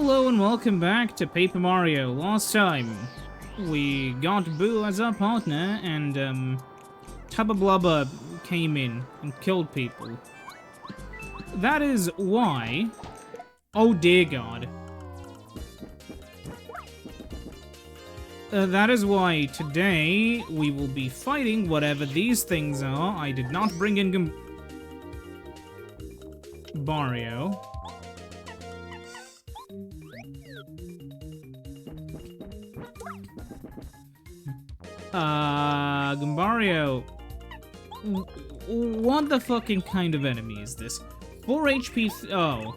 Hello and welcome back to Paper Mario. Last time, we got Boo as our partner, and, Tubba Blubba came in and killed people. That is why... Oh dear God. That is why today we will be fighting whatever these things are. I did not bring in Mario. Gumbario. What the fucking kind of enemy is this? 4 HP. Oh,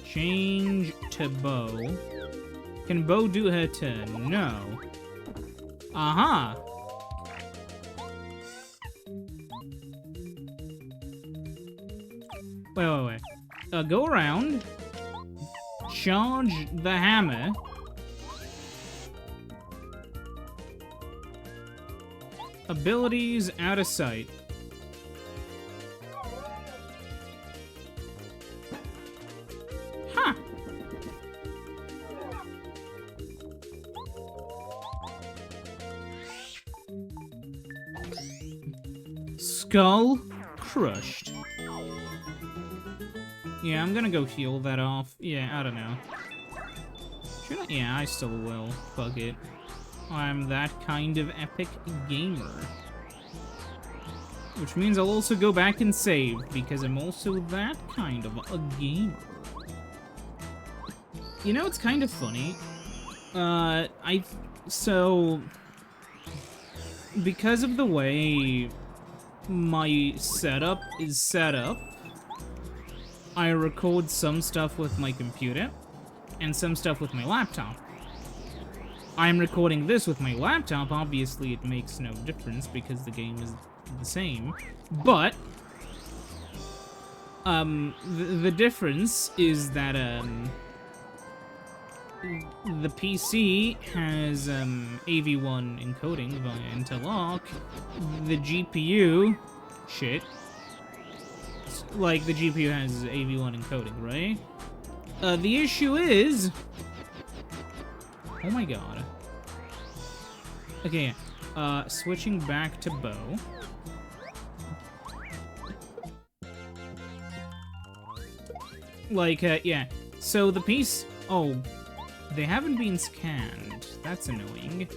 Change to Bo. Can Bo do her turn? No. Aha! Wait. Go around. Charge the hammer. Abilities out of sight. Huh. Skull crushed. Yeah, I'm gonna go heal that off. Yeah, I don't know. Should I? Yeah, I still will. Fuck it. I'm that kind of epic gamer. Which means I'll also go back and save, because I'm also that kind of a gamer. You know, it's kind of funny. So... Because of the way my setup is set up, I record some stuff with my computer, and some stuff with my laptop. I'm recording this with my laptop. Obviously, it makes no difference because the game is the same. But the difference is that the PC has AV1 encoding via interlock. The GPU, like the GPU has AV1 encoding, right? The issue is... Oh my God. Okay, switching back to Bo. Like, yeah. So the piece... Oh, they haven't been scanned. That's annoying.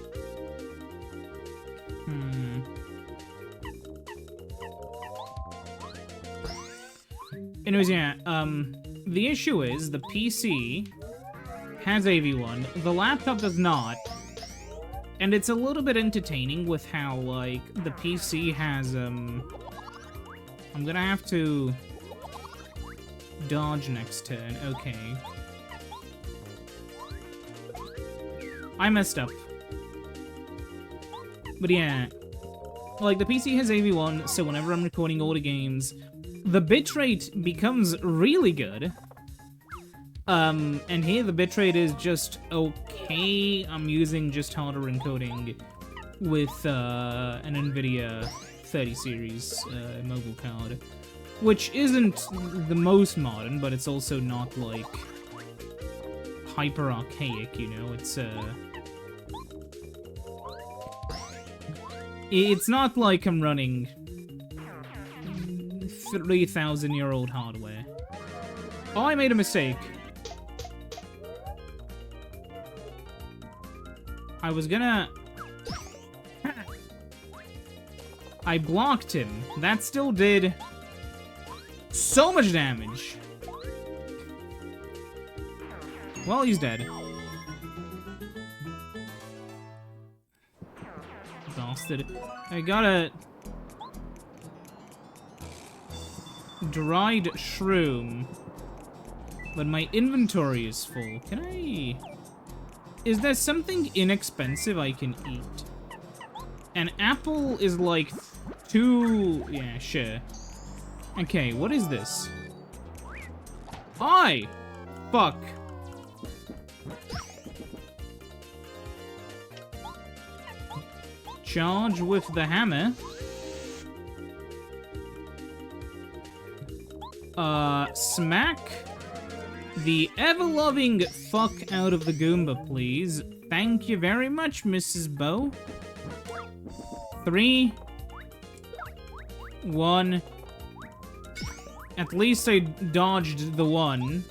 Anyways, yeah, the issue is the PC has AV1, the laptop does not, and it's a little bit entertaining with how, like, the PC has, I'm gonna have to dodge next turn, okay. I messed up. But yeah, like, the PC has AV1, so whenever I'm recording older games, the bitrate becomes really good. And here the bitrate is just okay. I'm using just harder encoding with an NVIDIA 30 series mobile card, which isn't the most modern, but it's also not like hyper archaic, you know. It's not like I'm running 3,000-year-old hardware. Oh, I made a mistake. I was gonna... I blocked him. That still did so much damage. Well, he's dead. Exhausted. I got a... dried shroom. But my inventory is full. Can I... Is there something inexpensive I can eat? An apple is like 2... Yeah, sure. Okay, what is this? Fuck. Charge with the hammer. Smack the ever-loving fuck out of the Goomba, please. Thank you very much, Mrs. Bow. 3, 1. At least I dodged the 1.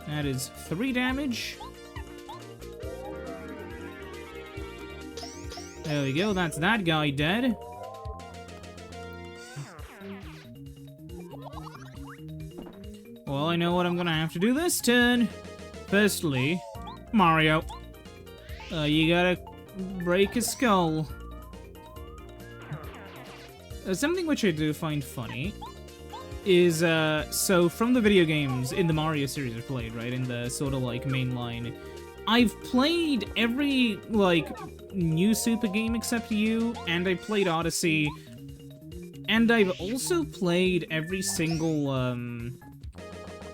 That is 3 damage. There we go, that's that guy dead. Well, I know what I'm gonna have to do this turn. Firstly, Mario. You gotta break his skull. Something which I do find funny is, so from the video games in the Mario series I've played, right, in the sort of, like, mainline, I've played every, like, new Super game except you, and I played Odyssey, and I've also played every single,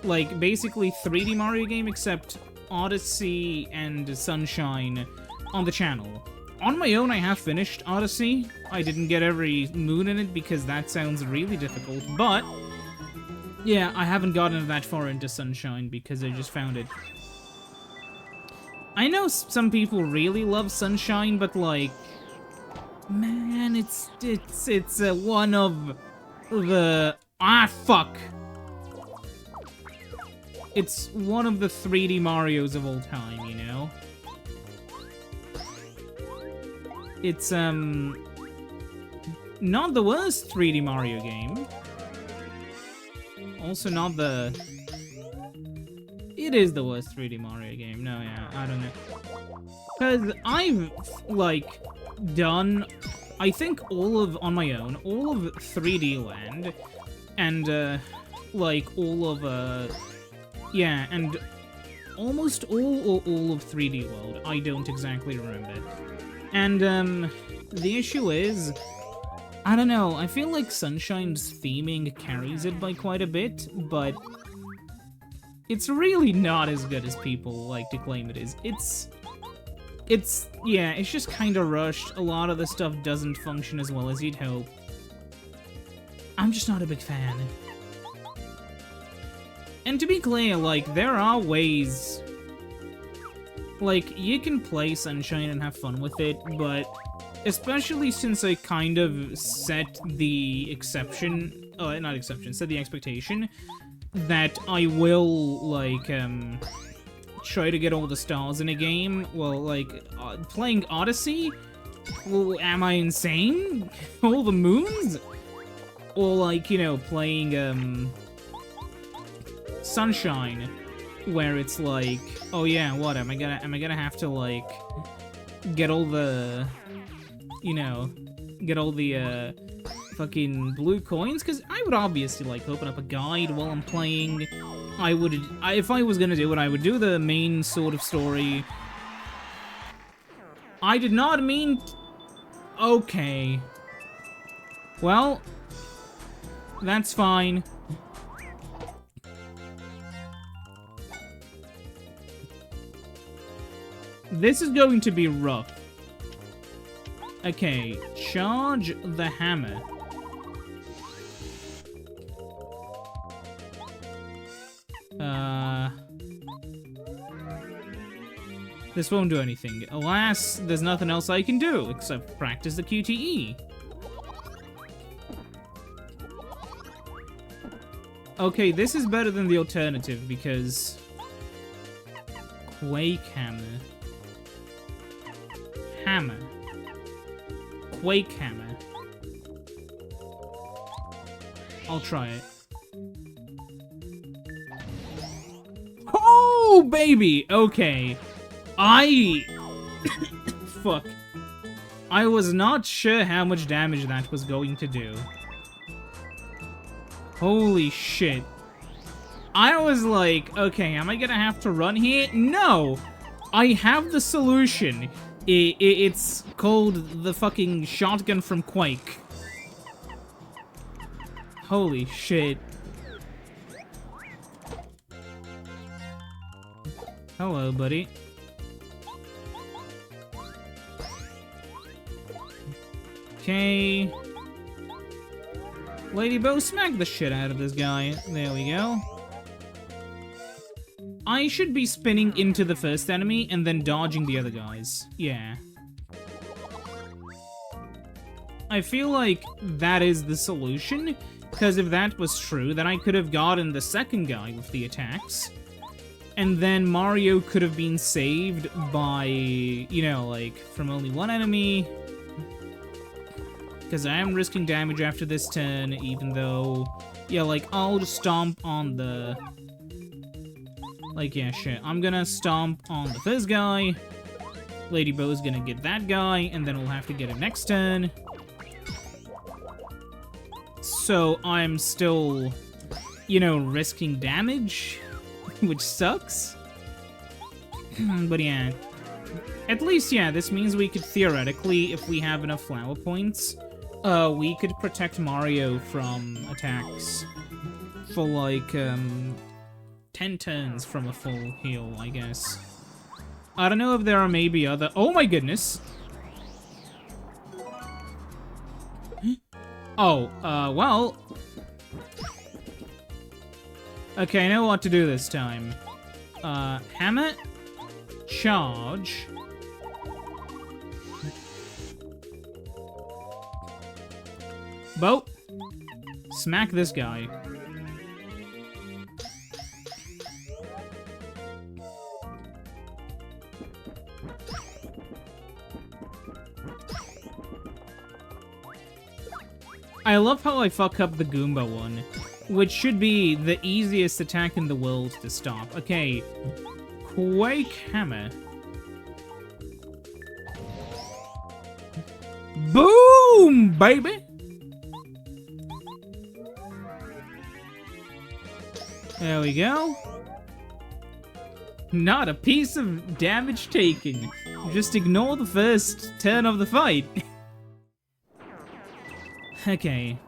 like, basically 3D Mario game except Odyssey and Sunshine on the channel. On my own, I have finished Odyssey. I didn't get every moon in it because that sounds really difficult, but yeah, I haven't gotten that far into Sunshine because I just found it. I know some people really love Sunshine, but like, man, it's one of the fuck. It's one of the 3D Marios of all time, you know? It's, not the worst 3D Mario game. Also not the... It is the worst 3D Mario game. No, yeah, I don't know. Because I've, like, done, I think on my own, all of 3D Land, and, like, all of, yeah, and almost all of 3D World. I don't exactly remember. And, the issue is, I don't know, I feel like Sunshine's theming carries it by quite a bit, but it's really not as good as people like to claim it is. Yeah, it's just kinda rushed. A lot of the stuff doesn't function as well as you'd hope. I'm just not a big fan. And to be clear, like, there are ways... Like, you can play Sunshine and have fun with it, but especially since I kind of set the exception... not exception, set the expectation that I will, like, try to get all the stars in a game. Well, like, playing Odyssey? Well, am I insane? All the moons? Or, like, you know, playing, Sunshine, where it's like, oh yeah, what, am I gonna have to, like, get all the, you know, get all the, fucking blue coins? Because I would obviously, like, open up a guide while I'm playing. If I was gonna do it, I would do the main sort of story. I did not mean... Okay. Well, that's fine. This is going to be rough. Okay, charge the hammer. This won't do anything. Alas, there's nothing else I can do except practice the QTE. Okay, this is better than the alternative because... Quake hammer. Hammer. Quake hammer. I'll try it. Oh, baby! Okay. Fuck. I was not sure how much damage that was going to do. Holy shit. I was like, okay, am I gonna have to run here? No! I have the solution. It's called the fucking shotgun from Quake. Holy shit. Hello, buddy. Okay. Lady Bo, smack the shit out of this guy. There we go. I should be spinning into the first enemy and then dodging the other guys. Yeah. I feel like that is the solution, because if that was true, then I could have gotten the second guy with the attacks. And then Mario could have been saved by, you know, like, from only one enemy. Because I am risking damage after this turn, even though... Yeah, like, I'll just stomp on the... Like, yeah, shit. I'm gonna stomp on the first guy. Lady Bo's gonna get that guy, and then we'll have to get him next turn. So I'm still, you know, risking damage, which sucks. But yeah. At least, yeah, this means we could theoretically, if we have enough flower points, we could protect Mario from attacks for, like, 10 turns from a full heal, I guess. I don't know if there are maybe other... Oh my goodness! Oh, well... Okay, I know what to do this time. Hammer, charge... Bo, smack this guy. I love how I fuck up the Goomba one, which should be the easiest attack in the world to stop. Okay, Quake Hammer. Boom, baby! There we go. Not a piece of damage taken. Just ignore the first turn of the fight. Okay.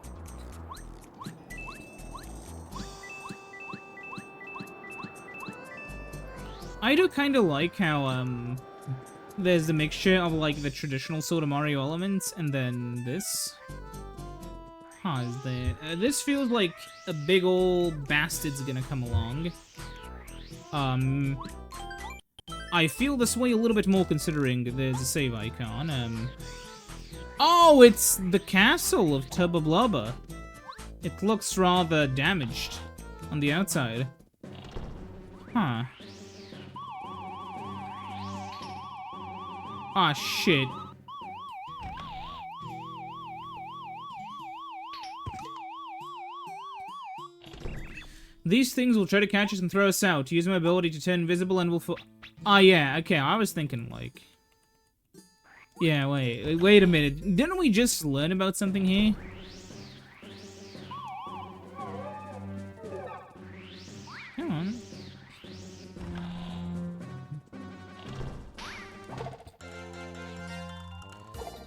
I do kind of like how, there's the mixture of, like, the traditional sort of Mario elements, and then this. Huh, is there... this feels like a big ol' bastard's gonna come along. I feel this way a little bit more considering there's a save icon, Oh, it's the castle of Tubba Blubba. It looks rather damaged on the outside. Huh. Ah, shit. These things will try to catch us and throw us out. Use my ability to turn invisible and will Ah, yeah, okay, I was thinking, like... Yeah, wait a minute. Didn't we just learn about something here? Come on.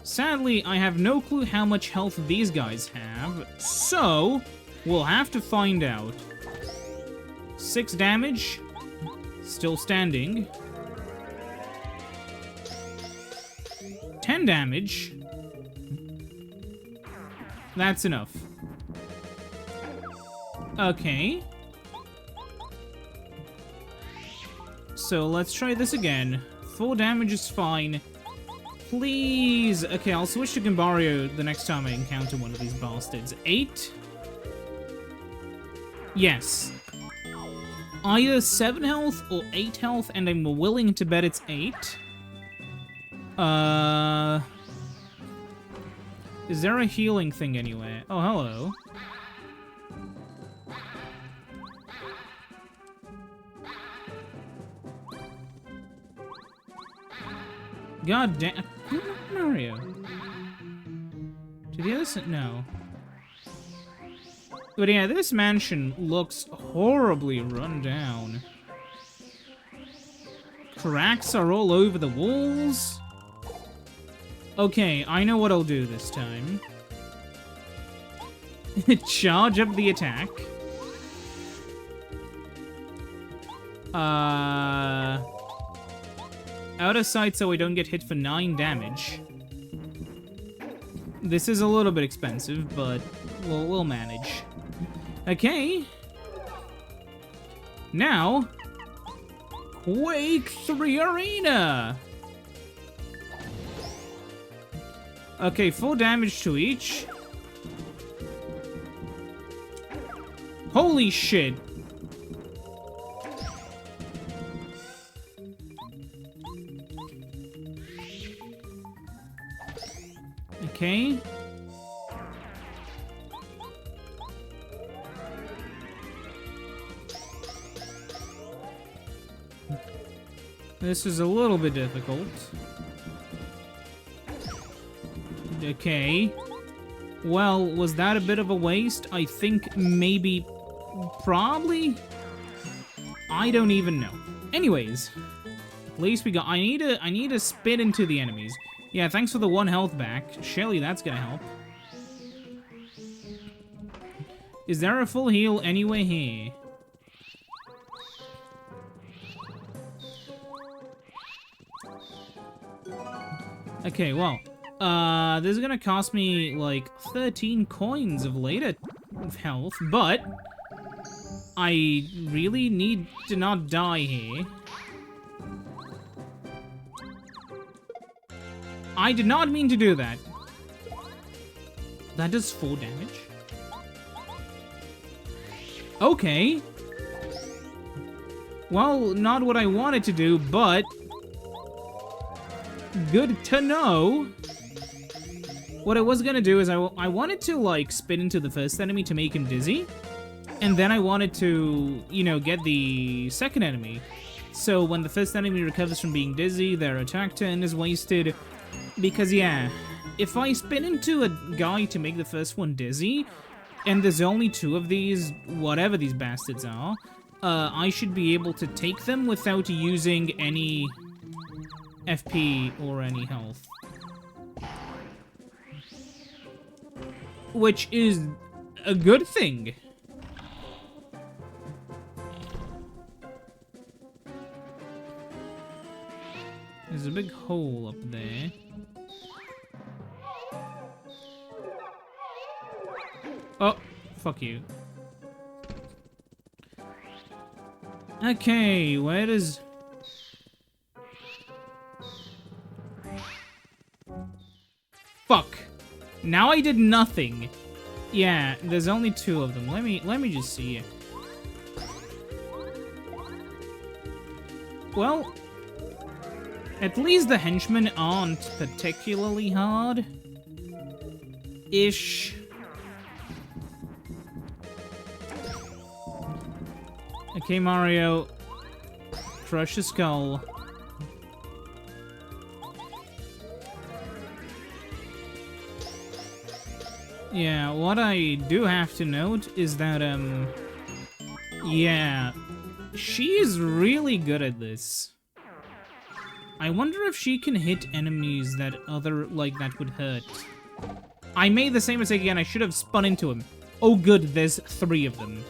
Sadly, I have no clue how much health these guys have, so we'll have to find out. 6 damage. Still standing. 10 damage. That's enough. Okay. So let's try this again. 4 damage is fine. Please. Okay, I'll switch to Gambario the next time I encounter one of these bastards. 8? Yes. Either 7 health or 8 health, and I'm willing to bet it's 8. Is there a healing thing anywhere? Oh, hello. God damn. Mario. To the other side? No. But yeah, this mansion looks horribly run down. Cracks are all over the walls. Okay, I know what I'll do this time. Charge up the attack. Out of sight so I don't get hit for 9 damage. This is a little bit expensive, but we'll manage. Okay. Now, Quake 3 Arena. Okay, 4 damage to each. Holy shit. Okay. This is a little bit difficult. Okay. Well, was that a bit of a waste? I think maybe... Probably? I don't even know. Anyways. At least we got... I need to spit into the enemies. Yeah, thanks for the 1 health back. Shelly, that's gonna help. Is there a full heal anywhere here? Okay, well, this is gonna cost me, like, 13 coins of later health, but I really need to not die here. I did not mean to do that. That does 4 damage. Okay. Well, not what I wanted to do, but... good to know. What I was gonna do is I wanted to, like, spit into the first enemy to make him dizzy. And then I wanted to, you know, get the second enemy. So when the first enemy recovers from being dizzy, their attack turn is wasted. Because, yeah, if I spin into a guy to make the first one dizzy, and there's only 2 of these, whatever these bastards are, I should be able to take them without using any FP or any health. Which is a good thing. There's a big hole up there. Oh, fuck you. Okay, where does... Fuck. Now I did nothing. Yeah, there's only 2 of them. Let me just see. Well, at least the henchmen aren't particularly hard. Ish. Okay, Mario. Crush the skull. Yeah, what I do have to note is that, yeah, she's really good at this. I wonder if she can hit enemies that that would hurt. I made the same mistake again, I should have spun into him. Oh good, there's 3 of them.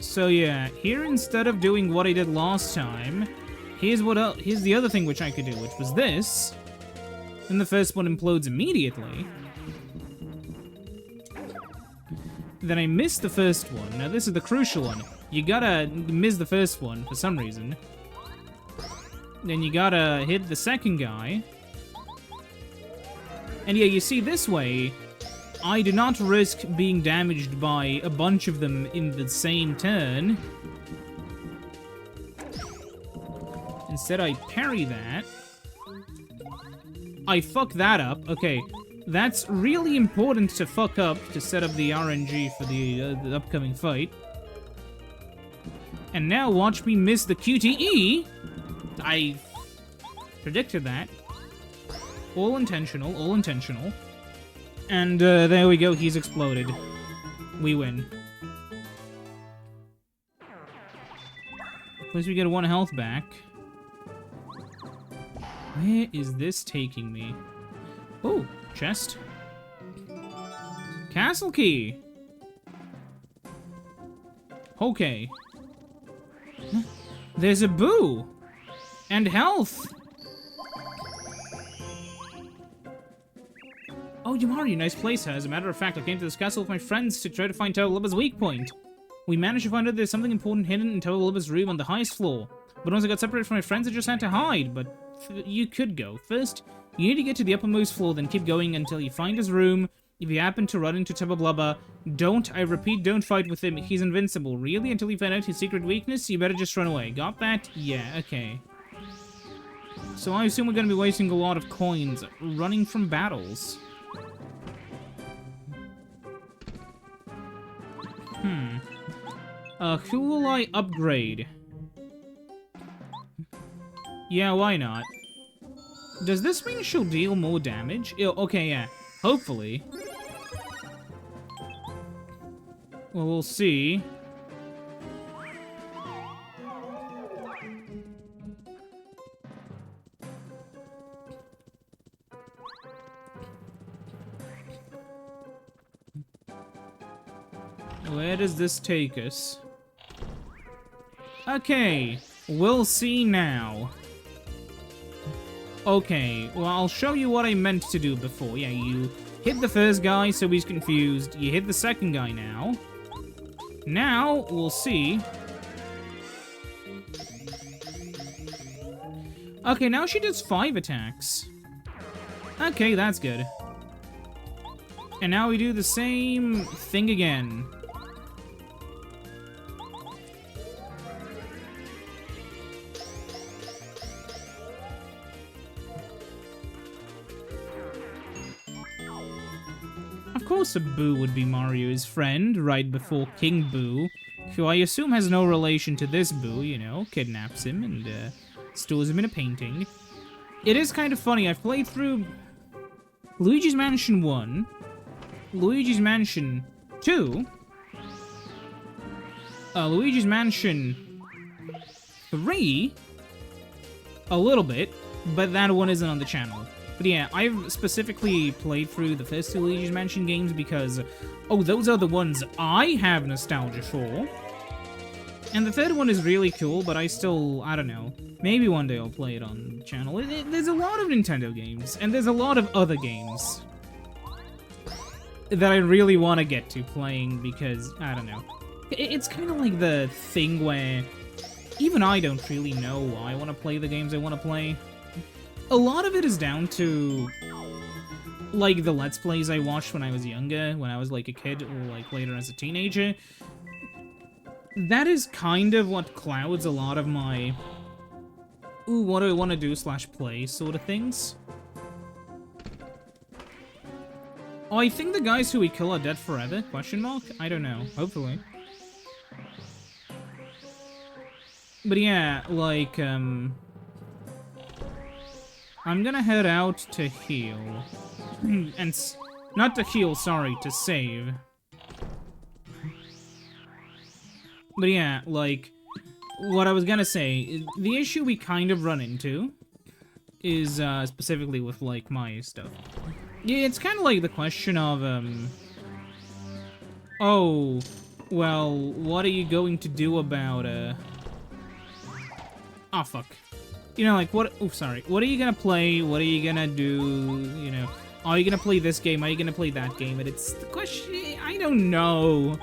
So yeah, here instead of doing what I did last time, here's the other thing which I could do, which was this. And the first one implodes immediately. Then I missed the first one. Now this is the crucial one. You gotta miss the first one for some reason. Then you gotta hit the second guy. And yeah, you see, this way, I do not risk being damaged by a bunch of them in the same turn. Instead, I parry that. I fuck that up. Okay, that's really important to fuck up to set up the RNG for the upcoming fight. And now watch me miss the QTE. I predicted that. All intentional, all intentional. And there we go, he's exploded. We win. At least we get 1 health back. Where is this taking me? Oh, chest. Castle key! Okay. There's a boo! And health! Oh, Yamari, nice place. As a matter of fact, I came to this castle with my friends to try to find Tubba Blubba's weak point. We managed to find out there's something important hidden in Tubba Blubba's room on the highest floor. But once I got separated from my friends, I just had to hide. But you could go. First, you need to get to the uppermost floor, then keep going until you find his room. If you happen to run into Tubba Blubba, I repeat, don't fight with him. He's invincible. Really? Until you find out his secret weakness, you better just run away. Got that? Yeah, okay. So I assume we're going to be wasting a lot of coins running from battles. Who will I upgrade? Yeah, why not? Does this mean she'll deal more damage? Okay, yeah. Hopefully. Well, we'll see. Where does this take us? Okay, we'll see now. Okay, well, I'll show you what I meant to do before. Yeah, you hit the first guy, so he's confused. You hit the second guy now. Now, we'll see. Okay, now she does 5 attacks. Okay, that's good. And now we do the same thing again. Of course a Boo would be Mario's friend, right before King Boo, who I assume has no relation to this Boo, you know, kidnaps him and stores him in a painting. It is kind of funny, I've played through Luigi's Mansion 1, Luigi's Mansion 2, Luigi's Mansion 3, a little bit, but that one isn't on the channel. But yeah, I've specifically played through the first 2 Luigi's Mansion games because, oh, those are the ones I have nostalgia for. And the third one is really cool, but I don't know. Maybe one day I'll play it on the channel. There's a lot of Nintendo games, and there's a lot of other games that I really want to get to playing because, I don't know. It's kind of like the thing where even I don't really know why I want to play the games I want to play. A lot of it is down to, like, the Let's Plays I watched when I was younger, when I was, like, a kid, or, like, later as a teenager. That is kind of what clouds a lot of my, ooh, what do I want to do / play sort of things. Oh, I think the guys who we kill are dead forever? Question mark? I don't know. Hopefully. But yeah, like, I'm gonna head out to heal. And not to heal, sorry, to save. But yeah, like, what I was gonna say, the issue we kind of run into is, specifically with, like, my stuff. Yeah, it's kind of like the question of, oh, well, what are you going to do about, oh, fuck. You know, like, what, oh, sorry, what are you gonna play, what are you gonna do, you know, are you gonna play this game, are you gonna play that game, and it's the question, I don't know.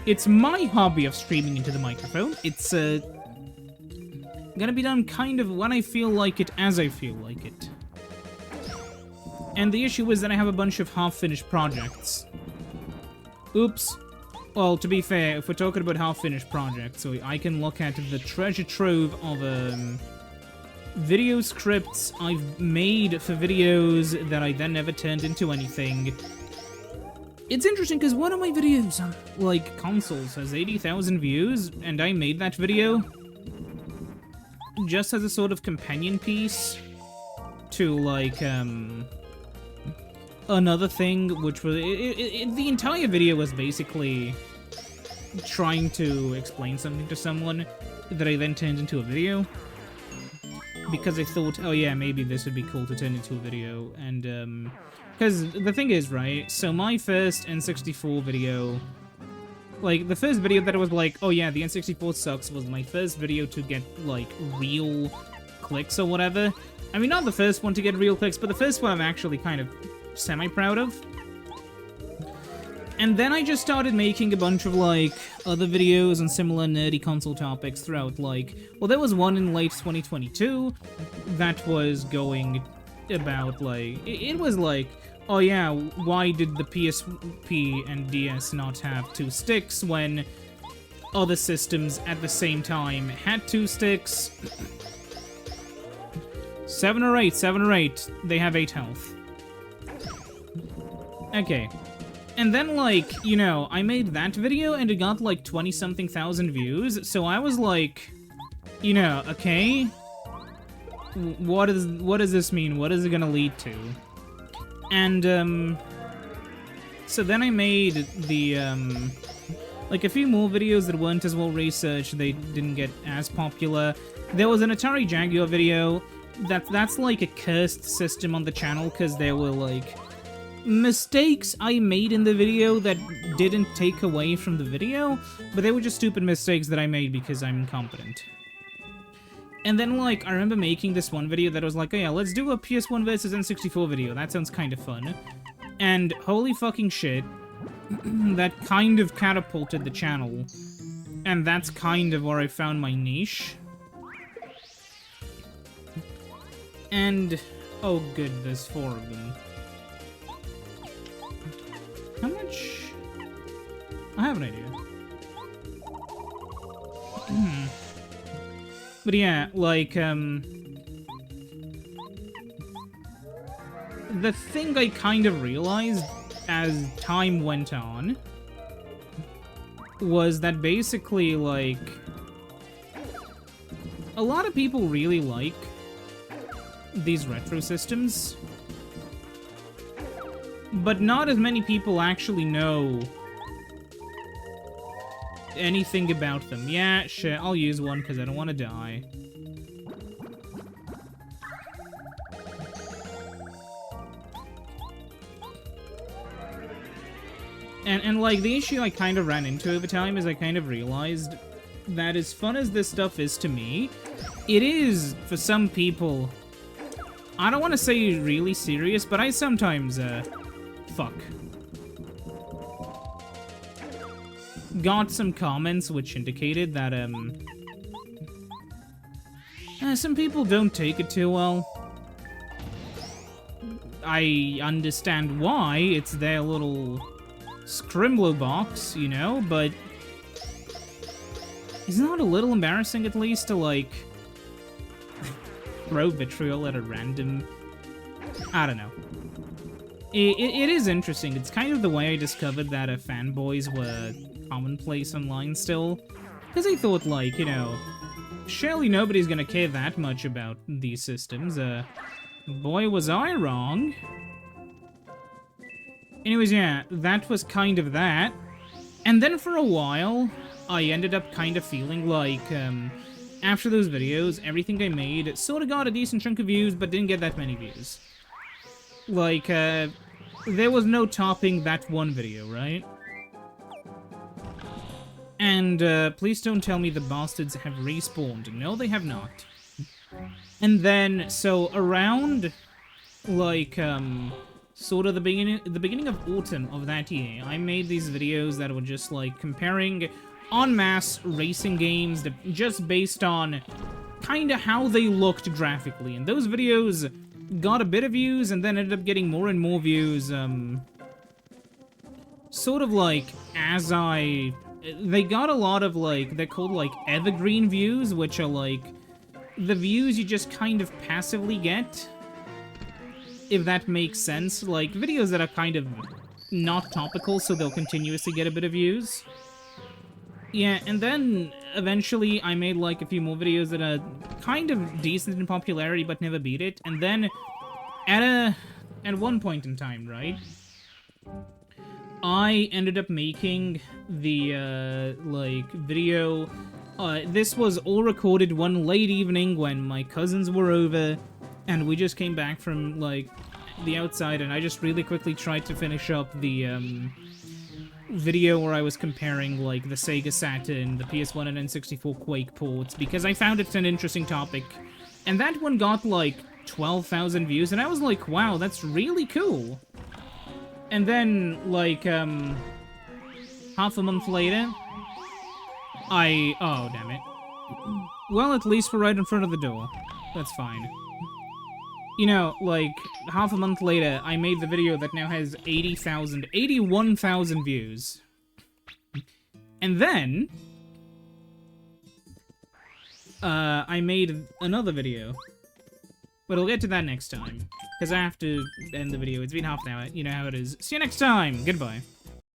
It's my hobby of streaming into the microphone, it's, gonna be done kind of when I feel like it, as I feel like it. And the issue is that I have a bunch of half-finished projects. Oops. Well, to be fair, if we're talking about half-finished projects, so I can look at the treasure trove of, video scripts I've made for videos that I then never turned into anything. It's interesting, because one of my videos on, like, consoles has 80,000 views, and I made that video just as a sort of companion piece to, like, another thing, which was, the entire video was basically trying to explain something to someone that I then turned into a video. Because I thought, oh yeah, maybe this would be cool to turn into a video, and, because the thing is, right, so my first N64 video, like, the first video that was like, oh yeah, the N64 sucks, was my first video to get, like, real clicks or whatever. I mean, not the first one to get real clicks, but the first one I'm actually kind of semi-proud of. And then I just started making a bunch of, like, other videos on similar nerdy console topics throughout, like... Well, there was one in late 2022 that was going about, like... It was like, oh yeah, why did the PSP and DS not have 2 sticks when other systems at the same time had 2 sticks? 7 or 8. They have 8 health. Okay. And then, like, you know, I made that video and it got, like, 20-something thousand views, so I was like, you know, okay, what does this mean? What is it gonna lead to? And, so then I made the, like, a few more videos that weren't as well researched, they didn't get as popular. There was an Atari Jaguar video, that's like a cursed system on the channel, because there were, like... mistakes I made in the video that didn't take away from the video, but they were just stupid mistakes that I made because I'm incompetent. And then, like, I remember making this one video that was like, oh yeah, let's do a PS1 versus N64 video, that sounds kind of fun. And holy fucking shit, that kind of catapulted the channel. And that's kind of where I found my niche. And, oh good, there's 4 of them. How much? I have an idea. But yeah, like, the thing I kind of realized as time went on was that basically, like, a lot of people really like these retro systems. But not as many people actually know anything about them. Yeah, sure, I'll use one because I don't want to die. And like, the issue I kind of ran into over time is I kind of realized that as fun as this stuff is to me, it is, for some people, I don't want to say really serious, but I sometimes, fuck. Got some comments which indicated that, some people don't take it too well. I understand why, it's their little Scrimlo box, you know, but isn't it a little embarrassing at least to, like, throw vitriol at a random... I don't know. It is interesting. It's kind of the way I discovered that fanboys were commonplace online still. Because I thought, like, you know, surely nobody's gonna care that much about these systems. Boy, was I wrong. Anyways, yeah, that was kind of that. And then for a while, I ended up kind of feeling like, after those videos, everything I made sort of got a decent chunk of views, but didn't get that many views. Like, there was no topping that one video, right? And, please don't tell me the bastards have respawned. No, they have not. And then, so around, like, sort of the beginning of autumn of that year, I made these videos that were just, like, comparing en masse racing games just based on kinda how they looked graphically. And those videos got a bit of views and then ended up getting more and more views, sort of like as they got a lot of, like, they're called, like, evergreen views, which are, like, the views you just kind of passively get, if that makes sense. Like, videos that are kind of not topical, so they'll continuously get a bit of views. Yeah, and then eventually I made, like, a few more videos that are kind of decent in popularity but never beat it, and then at one point in time, right, I ended up making the, like, video. This was all recorded one late evening when my cousins were over, and we just came back from, like, the outside, and I just really quickly tried to finish up the, video where I was comparing, like, the Sega Saturn, the PS1 and N64 Quake ports, because I found it an interesting topic And that one got like 12,000 views, and I was like, wow, that's really cool. And then, like, half a month later, oh, damn it. Well, at least we're right in front of the door. That's fine. You know, like, half a month later, I made the video that now has 81,000 views. And then, I made another video. But I'll get to that next time. Because I have to end the video. It's been half an hour. You know how it is. See you next time. Goodbye.